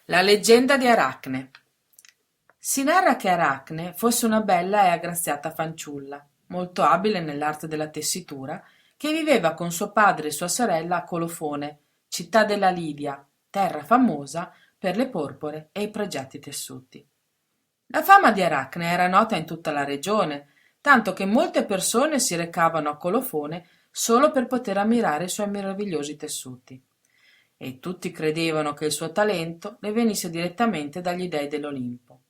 La leggenda di Aracne. Si narra che Aracne fosse una bella e aggraziata fanciulla, molto abile nell'arte della tessitura, che viveva con suo padre e sua sorella a Colofone, città della Lidia, terra famosa per le porpore e i pregiati tessuti. La fama di Aracne era nota in tutta la regione, tanto che molte persone si recavano a Colofone solo per poter ammirare i suoi meravigliosi tessuti. E tutti credevano che il suo talento le venisse direttamente dagli dei dell'Olimpo.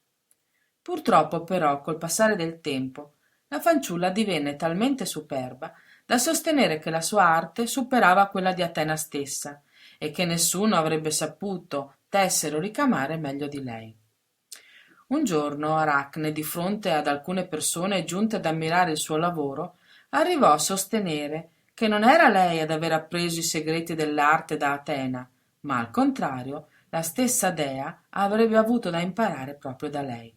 Purtroppo però, col passare del tempo, la fanciulla divenne talmente superba da sostenere che la sua arte superava quella di Atena stessa e che nessuno avrebbe saputo tessere o ricamare meglio di lei. Un giorno Aracne, di fronte ad alcune persone giunte ad ammirare il suo lavoro, arrivò a sostenere che non era lei ad aver appreso i segreti dell'arte da Atena, ma al contrario la stessa dea avrebbe avuto da imparare proprio da lei.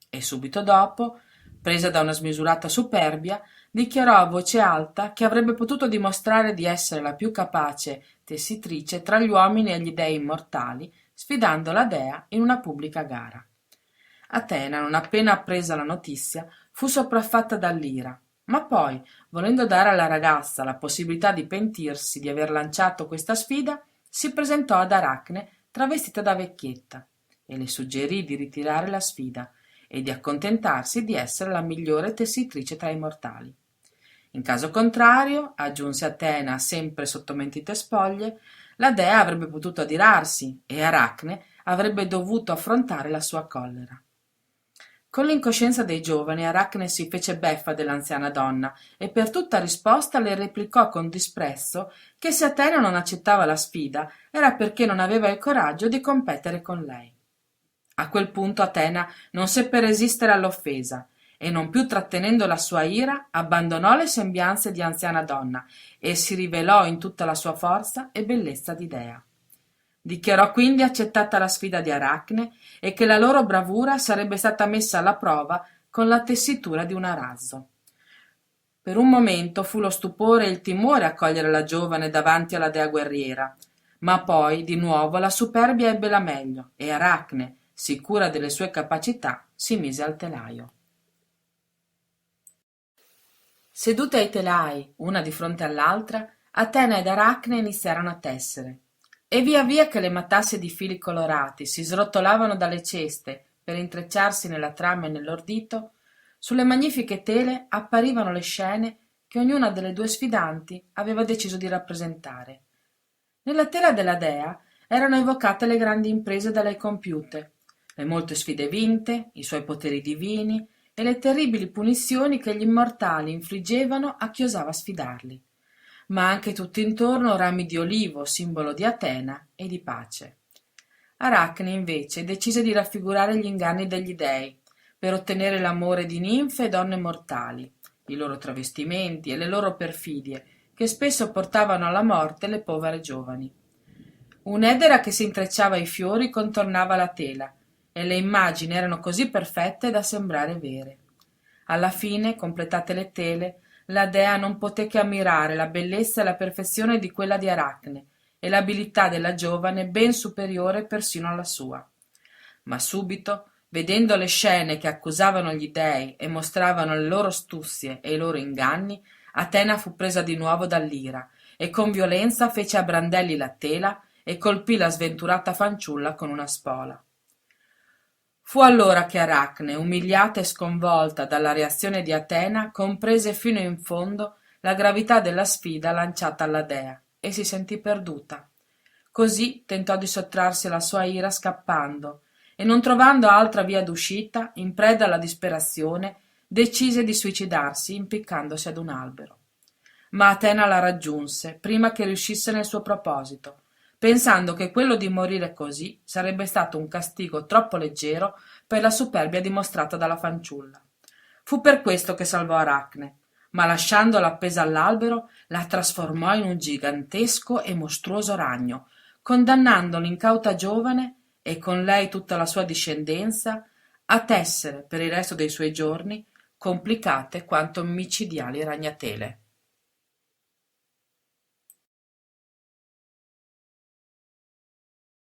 E subito dopo, presa da una smisurata superbia, dichiarò a voce alta che avrebbe potuto dimostrare di essere la più capace tessitrice tra gli uomini e gli dei immortali, sfidando la dea in una pubblica gara. Atena, non appena appresa la notizia, fu sopraffatta dall'ira, ma poi, volendo dare alla ragazza la possibilità di pentirsi di aver lanciato questa sfida, si presentò ad Aracne travestita da vecchietta e le suggerì di ritirare la sfida e di accontentarsi di essere la migliore tessitrice tra i mortali. In caso contrario, aggiunse Atena sempre sotto mentite spoglie, la dea avrebbe potuto adirarsi e Aracne avrebbe dovuto affrontare la sua collera. Con l'incoscienza dei giovani Aracne si fece beffa dell'anziana donna e per tutta risposta le replicò con disprezzo che se Atena non accettava la sfida era perché non aveva il coraggio di competere con lei. A quel punto Atena non seppe resistere all'offesa e non più trattenendo la sua ira abbandonò le sembianze di anziana donna e si rivelò in tutta la sua forza e bellezza di dea. Dichiarò quindi accettata la sfida di Aracne e che la loro bravura sarebbe stata messa alla prova con la tessitura di un arazzo. Per un momento fu lo stupore e il timore a cogliere la giovane davanti alla dea guerriera, ma poi di nuovo la superbia ebbe la meglio e Aracne, sicura delle sue capacità, si mise al telaio. Sedute ai telai, una di fronte all'altra, Atena ed Aracne iniziarono a tessere. E via via che le matassa di fili colorati si srotolavano dalle ceste per intrecciarsi nella trama e nell'ordito, sulle magnifiche tele apparivano le scene che ognuna delle due sfidanti aveva deciso di rappresentare. Nella tela della dea erano evocate le grandi imprese da lei compiute, le molte sfide vinte, i suoi poteri divini e le terribili punizioni che gli immortali infliggevano a chi osava sfidarli, ma anche tutt'intorno rami di olivo, simbolo di Atena e di pace. Aracne, invece, decise di raffigurare gli inganni degli dei, per ottenere l'amore di ninfe e donne mortali, i loro travestimenti e le loro perfidie, che spesso portavano alla morte le povere giovani. Un'edera che si intrecciava ai fiori contornava la tela, e le immagini erano così perfette da sembrare vere. Alla fine, completate le tele, la dea non poté che ammirare la bellezza e la perfezione di quella di Aracne e l'abilità della giovane ben superiore persino alla sua. Ma subito, vedendo le scene che accusavano gli dei e mostravano le loro astuzie e i loro inganni, Atena fu presa di nuovo dall'ira e con violenza fece a brandelli la tela e colpì la sventurata fanciulla con una spola. Fu allora che Aracne, umiliata e sconvolta dalla reazione di Atena, comprese fino in fondo la gravità della sfida lanciata alla dea e si sentì perduta. Così tentò di sottrarsi alla sua ira scappando e non trovando altra via d'uscita, in preda alla disperazione, decise di suicidarsi impiccandosi ad un albero. Ma Atena la raggiunse prima che riuscisse nel suo proposito, pensando che quello di morire così sarebbe stato un castigo troppo leggero per la superbia dimostrata dalla fanciulla. Fu per questo che salvò Aracne, ma lasciandola appesa all'albero la trasformò in un gigantesco e mostruoso ragno, condannando l'incauta giovane e con lei tutta la sua discendenza a tessere per il resto dei suoi giorni complicate quanto micidiali ragnatele.